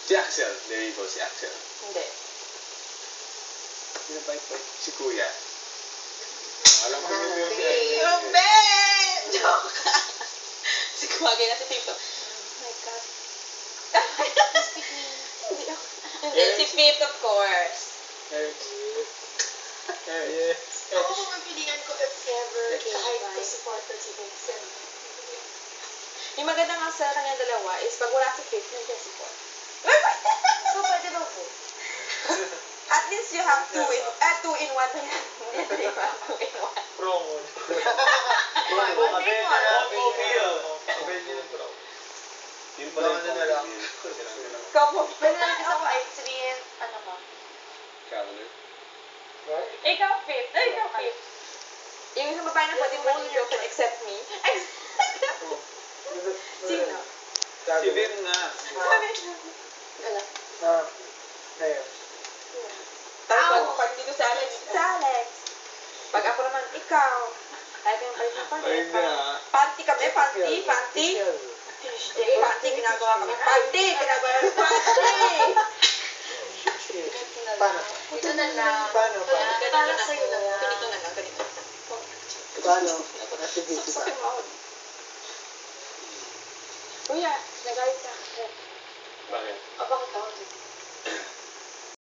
Si Axel. There you go, si Axel. Hindi. Sino bite-bite? Si Kuya. Alam ko yung film si Ruben! Joke ka! Si Kuwagay na si Tito. Oh my God. Hindi ako. Hindi, si Pete, of course. Ako kung mapilihan ko if ever, kahit ko supporter si Vixen. Yung maganda nga sa kanya dalawa is pag wala si Pete, nandiyan si Paul. So, pwede ba po? At least you have two in one na yan. Hindi ba? 2 in 1. Promo. One day mo, alam. Yun pala yung na lang. Ikaw po. Pwede na lang ako ay sabihin, ano ka? Traveler. Ikaw, Pete. Ikaw, Pete. Yung isang babae na pwede mo yung girlfriend except me. Sino? Si Vim nga. Sabi siya. Gala. Ngayon. Tapos pag dito sa Alex, Pag ako naman, ikaw. Tayo kayong balik na Ay, hindi Panty kami, panty. Tuesday, panty, ginagawa kami. Panty, ginagawa kami. Panty! Paano? Ito na lang. Paano? Para sa'yo na lang. Ganito na lang, ganito. Paano? Nasa busy pa. Saksakin mo ako. Kuya, nagalit ka.